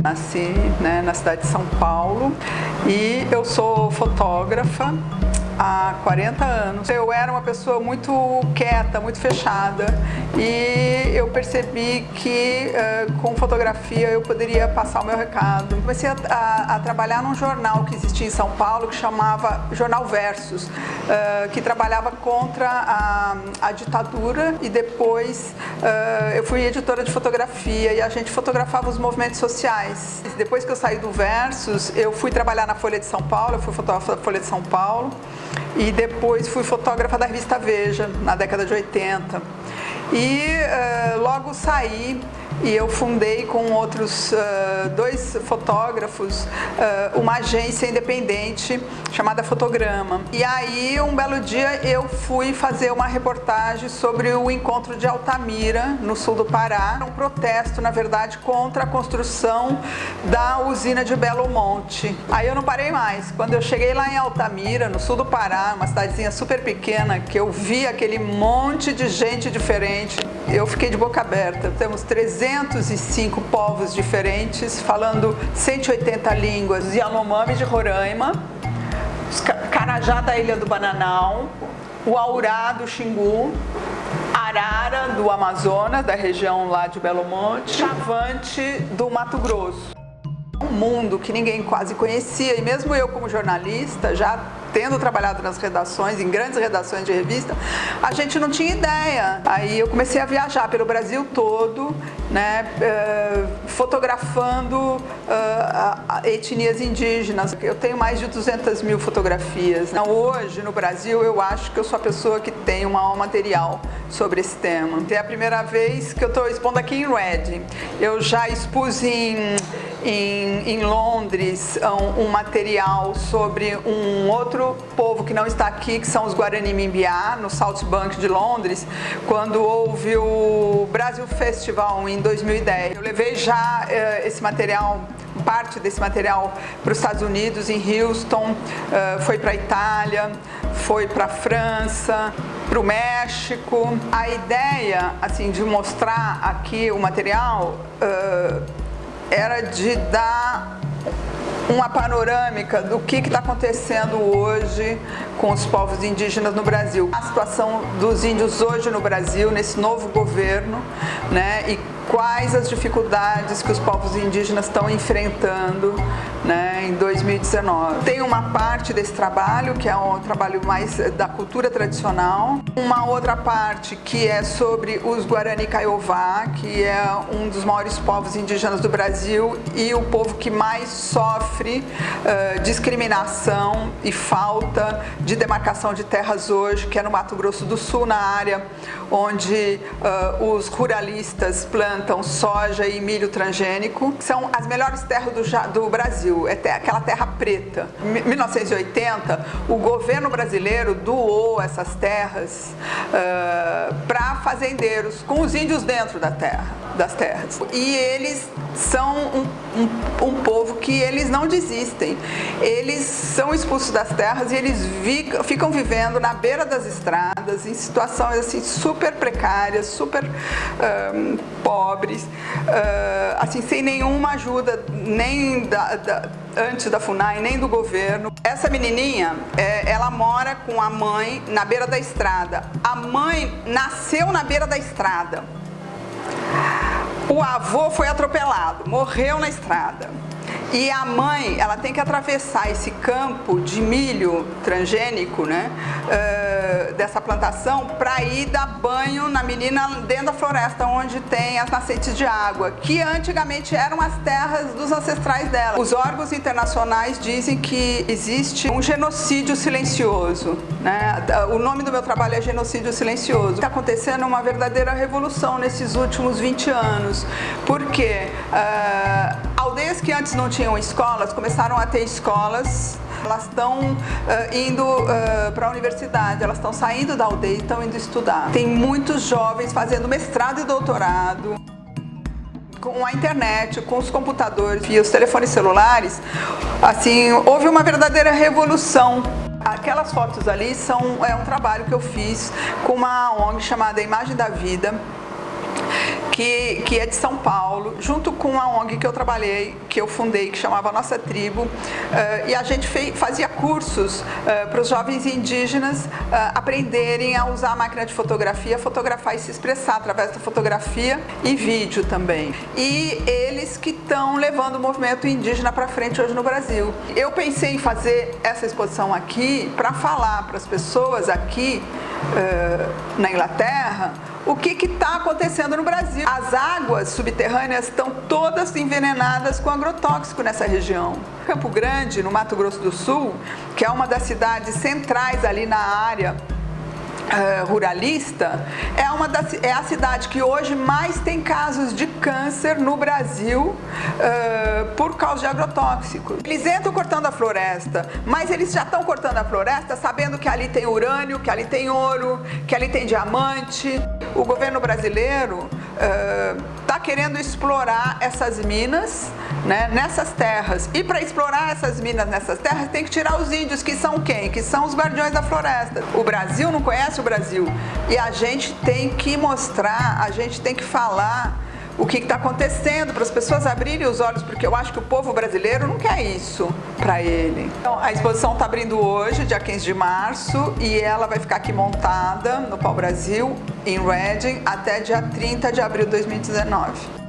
Nasci, né, na cidade de São Paulo e eu sou fotógrafa há 40 anos. Eu era uma pessoa muito quieta, muito fechada e eu percebi que com fotografia eu poderia passar o meu recado. Comecei a trabalhar num jornal que existia em São Paulo que chamava Jornal Versus, que trabalhava contra a ditadura, e depois eu fui editora de fotografia e a gente fotografava os movimentos sociais. Depois que eu saí do Versus, eu fui trabalhar na Folha de São Paulo, eu fui fotógrafa da Folha de São Paulo e depois fui fotógrafa da revista Veja, na década de 80. E logo saí e eu fundei com outros dois fotógrafos uma agência independente chamada Fotograma. E aí, um belo dia, eu fui fazer uma reportagem sobre o encontro de Altamira, no sul do Pará. Um protesto, na verdade, contra a construção da usina de Belo Monte. Aí eu não parei mais. Quando eu cheguei lá em Altamira, no sul do Pará, uma cidadezinha super pequena, que eu vi aquele monte de gente diferente, eu fiquei de boca aberta. Temos 305 povos diferentes, falando 180 línguas. Yanomami de Roraima, os Carajá da Ilha do Bananal, o Aurá do Xingu, Arara do Amazonas, da região lá de Belo Monte, Chavante do Mato Grosso. Um mundo que ninguém quase conhecia, e mesmo eu como jornalista, já tendo trabalhado nas redações, em grandes redações de revista, a gente não tinha ideia. Aí eu comecei a viajar pelo Brasil todo, né, fotografando etnias indígenas. Eu tenho mais de 200 mil fotografias. Hoje, no Brasil, eu acho que eu sou a pessoa que tem o maior material sobre esse tema. É a primeira vez que eu estou expondo aqui em Reading. Eu já expus em Londres um material sobre um outro povo que não está aqui, que são os Guarani Mimbiá, no South Bank de Londres, quando houve o Brasil Festival em 2010. Eu levei já esse material, parte desse material, para os Estados Unidos, em Houston, foi para a Itália, foi para a França, para o México. A ideia, assim, de mostrar aqui o material era de dar uma panorâmica do que está acontecendo hoje com os povos indígenas no Brasil. A situação dos índios hoje no Brasil, nesse novo governo, né, e quais as dificuldades que os povos indígenas estão enfrentando, né, em 2019. Tem uma parte desse trabalho, que é um trabalho mais da cultura tradicional, uma outra parte que é sobre os Guarani Kaiowá, que é um dos maiores povos indígenas do Brasil e o povo que mais sofre discriminação e falta de demarcação de terras hoje, que é no Mato Grosso do Sul, na área onde os ruralistas plantam soja e milho transgênico. São as melhores terras do Brasil, é aquela terra preta. Em 1980, o governo brasileiro doou essas terras para fazendeiros, com os índios dentro das terras. E eles são um povo que eles não desistem. Eles são expulsos das terras e eles ficam vivendo na beira das estradas, em situações assim super precárias, super pobres, assim, sem nenhuma ajuda, nem antes da FUNAI, nem do governo. Essa menininha, ela mora com a mãe na beira da estrada. A mãe nasceu na beira da estrada. O avô foi atropelado, morreu na estrada. E a mãe, ela tem que atravessar esse campo de milho transgênico, né, dessa plantação, para ir dar banho na menina dentro da floresta, onde tem as nascentes de água, que antigamente eram as terras dos ancestrais dela. Os órgãos internacionais dizem que existe um genocídio silencioso, né? O nome do meu trabalho é Genocídio Silencioso. Está acontecendo uma verdadeira revolução nesses últimos 20 anos, porque aldeias que antes não tinham escolas, começaram a ter escolas. Elas estão indo para a universidade, elas estão saindo da aldeia e estão indo estudar. Tem muitos jovens fazendo mestrado e doutorado. Com a internet, com os computadores e os telefones celulares, assim, houve uma verdadeira revolução. Aquelas fotos ali é um trabalho que eu fiz com uma ONG chamada Imagem da Vida, que é de São Paulo, junto com a ONG que eu trabalhei, que eu fundei, que chamava Nossa Tribo, e a gente fazia cursos para os jovens indígenas aprenderem a usar a máquina de fotografia, fotografar e se expressar através da fotografia e vídeo também. E eles que estão levando o movimento indígena para frente hoje no Brasil. Eu pensei em fazer essa exposição aqui para falar para as pessoas aqui na Inglaterra o que está acontecendo no Brasil. As águas subterrâneas estão todas envenenadas com agrotóxico nessa região. Campo Grande, no Mato Grosso do Sul, que é uma das centrais ali na área ruralista, é a cidade que hoje mais tem casos de câncer no Brasil por causa de agrotóxicos. Eles entram cortando a floresta, mas eles já estão cortando a floresta sabendo que ali tem urânio, que ali tem ouro, que ali tem diamante. O governo brasileiro está querendo explorar essas minas, né, nessas terras. E para explorar essas minas nessas terras tem que tirar os índios, que são quem? Que são os guardiões da floresta. O Brasil não conhece o Brasil. E a gente tem que mostrar, a gente tem que falar o que está acontecendo para as pessoas abrirem os olhos, porque eu acho que o povo brasileiro não quer isso para ele. Então, a exposição está abrindo hoje, dia 15 de março, e ela vai ficar aqui montada no Pau Brasil, em Reading, até dia 30 de abril de 2019.